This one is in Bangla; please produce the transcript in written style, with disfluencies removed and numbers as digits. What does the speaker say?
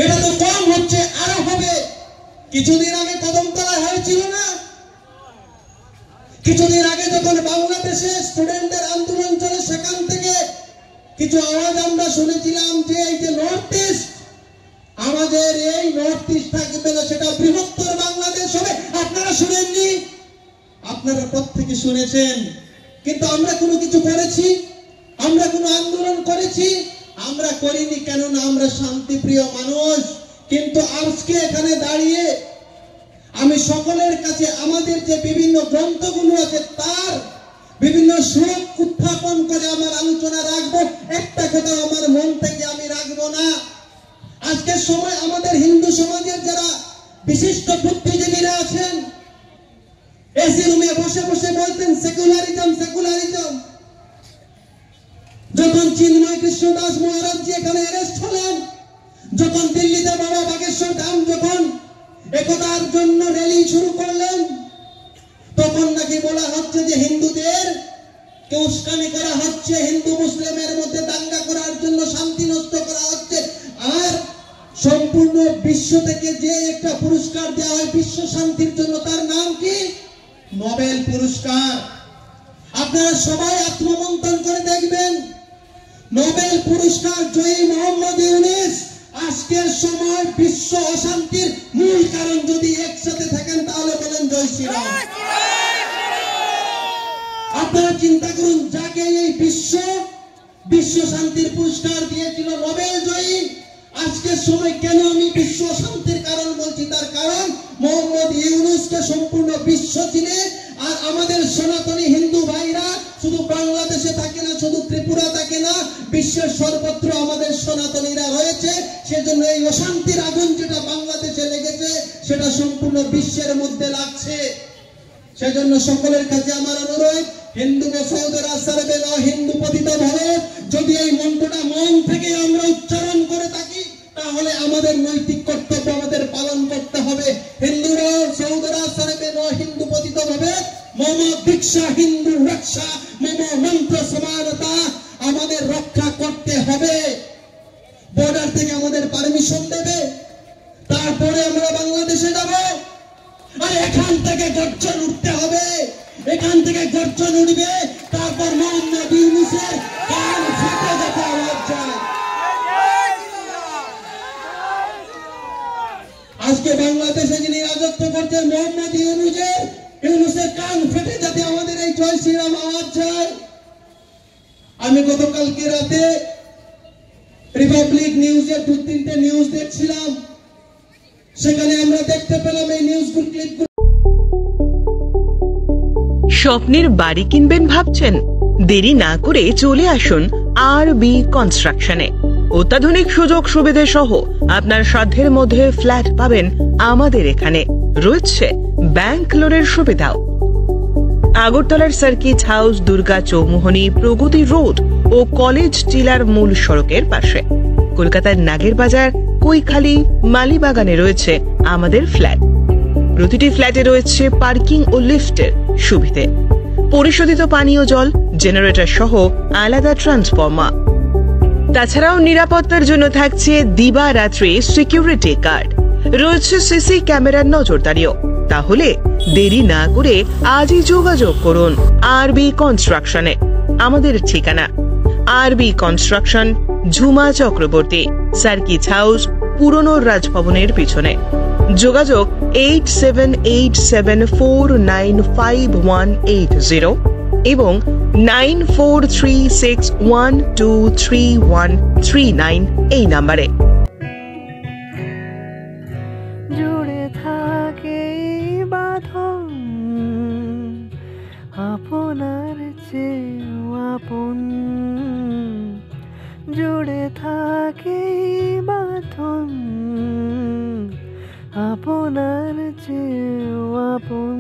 এটা তো কম হচ্ছে, আরো হবে। কিছুদিন আগে কদমতলা হয়েছিল না? কিছুদিন আগে যখন বাংলাদেশে স্টুডেন্টদের আন্দোলন চলে, সেখান থেকে কিছু আওয়াজ আমরা শুনেছিলাম যে এই যে নর্থ ইস্ট, আমাদের এই নর্থ ইস্ট থাকবে না, সেটা বৃহত্তর বাংলাদেশ হবে। আপনারা শুনেননি? আপনারা প্রত্যেকে শুনেছেন। কিন্তু আমরা কোনো কিছু করেছি? আমরা কোনো আন্দোলন করেছি? আমরা করিনি, কেননা আমরা শান্তিপ্রিয় মানুষ। কিন্তু আজকে এখানে দাঁড়িয়ে আমি সকলের কাছে আমাদের যে বিভিন্ন গ্রন্থগুলো আছে তার বিভিন্ন শ্লোক উত্থাপন করে আমার আলোচনা রাখবো। একটা কথা আমার মন থেকে আমি রাখবো না। আজকের সময় আমাদের হিন্দু সমাজের যারা বিশিষ্ট বুদ্ধিজীবীরা আছেন, এসি রুমে বসে বসে বলতেন সেকুলারিজম সেকুলারিজম। যখন চিন্ময় কৃষ্ণ দাস মহারাজজি এখানে অ্যারেস্ট হলেন, যখন দিল্লিতে বাবা বাগেশ্বর ধাম যখন একতার জন্য র্যালি শুরু করলেন, তখন নাকি বলা হচ্ছে যে হিন্দুদের কে উস্কানি করা হচ্ছে, হিন্দু মুসলিমের মধ্যে দাঙ্গা করার জন্য শান্তি নষ্ট করা হচ্ছে। আর সম্পূর্ণ বিশ্ব থেকে যে একটা পুরস্কার দেওয়া হয় বিশ্ব শান্তির জন্য, তার নাম কি? নোবেল পুরস্কার। আপনারা সবাই আত্মমন্থন করে দেখবেন, নোবেল পুরস্কার জয়ী মোহাম্মদ ইউনূস আজকের সময় বিশ্ব অশান্তির মূল কারণ। যদি একসাথে থাকেন তাহলে বলেন জয় শ্রীরাম। আপনারা চিন্তা করুন, যাকে এই বিশ্ব শান্তির পুরস্কার দিয়েছিল নোবেল জয়ী, আজকের সময় কেন আমি বিশ্ব শান্তির কারণ বলছি? তার কারণ মোহাম্মদ ইউনূসকে সম্পূর্ণ বিশ্ব চিনে। আর আমাদের সনাতনী হিন্দু ভাইরা শুধু বাংলাদেশে থাকে না, শুধু ত্রিপুরা থাকে না, বিশ্বের সর্বত্র আমাদের সনাতনীরা রয়েছে। সেজন্য এই অশান্তির আগুন যেটা বাংলাদেশে লেগেছে সেটা সম্পূর্ণ বিশ্বের মধ্যে লাগছে। সেজন্য সকলের কাছে আমার অনুরোধ, হিন্দু সহোদরা সর্বে ন হিন্দু পতিত ভব। যদি এই মন্ত্রটা মন থেকে আমরা উচ্চারণ করে থাকি, তাহলে আমাদের নৈতিক কর্তব্য আমাদের পালন করতে হবে। হিন্দুরা সহোদরা সর্বে ন হিন্দু পতিত ভব, মম দীক্ষা হিন্দু রক্ষা, মম মন্ত্র সমানতা। আমাদের রক্ষা করতে হবে। বর্ডার থেকে আমাদের পারমিশন দেবে, তারপরে আমরা বাংলাদেশে যাব। আর এখান থেকে গর্জন উঠতে হবে, এখান থেকে গর্জন উঠবে, তারপর মোহাম্মদ ইউনূসের কান ফেটে যেতে আওয়াজ যায়। আজকে বাংলাদেশে যিনি রাজত্ব করছেন মোহাম্মদ ইউনূসের কান ফেটে যাতে আমাদের এই জয় শ্রীরাম আওয়াজ যায়। আমি গতকালকে রাতে রিপাবলিক নিউজে 2-3টে নিউজ দেখছিলাম, সেখানে আমরা দেখতে পেলাম এই নিউজগুলো ক্লিক। স্বপ্নের বাড়ি কিনবেন ভাবছেন? দেরি না করে চলে আসুন আরবি কনস্ট্রাকশনে। অত্যাধুনিক সুযোগ সুবিধা সহ আপনার সাধ্যের মধ্যে ফ্ল্যাট পাবেন আমাদের এখানে। রয়েছে ব্যাংক লোনের সুবিধাও। আগরতলার সার্কিট হাউস, দুর্গা চৌমুহনী, প্রগতি রোড ও কলেজ টিলার মূল সড়কের পাশে। কলকাতার নাগের বাজার, কৈখালি, মালিবাগানে রয়েছে আমাদের ফ্ল্যাট। প্রতিটি ফ্ল্যাটে রয়েছে পার্কিং ও লিফটের সুবিধে, পরিশোধিত পানীয় জল, জেনারেটর সহ আলাদা ট্রান্সফরমার। তাছাড়াও নিরাপত্তার জন্য থাকছে দিবারাত্রি সিকিউরিটি গার্ড, রয়েছে সিসি ক্যামেরার নজরদারিও। তাহলে দেরি না করে আজই যোগাযোগ করুন আরবি কনস্ট্রাকশনে। আমাদের ঠিকানা আরবি construction, Jhuma Chakraborty, circuit house, পুরনো রাজভবনের পিছনে। যোগাযোগ 8787495180 এবং 9436123139 এই নাম্বারে। জুড়ে থাকে বাঁধন আপনার চেয়েও আপন, জুড়ে থাকে বাঁধন আপনার চেয়েও আপন।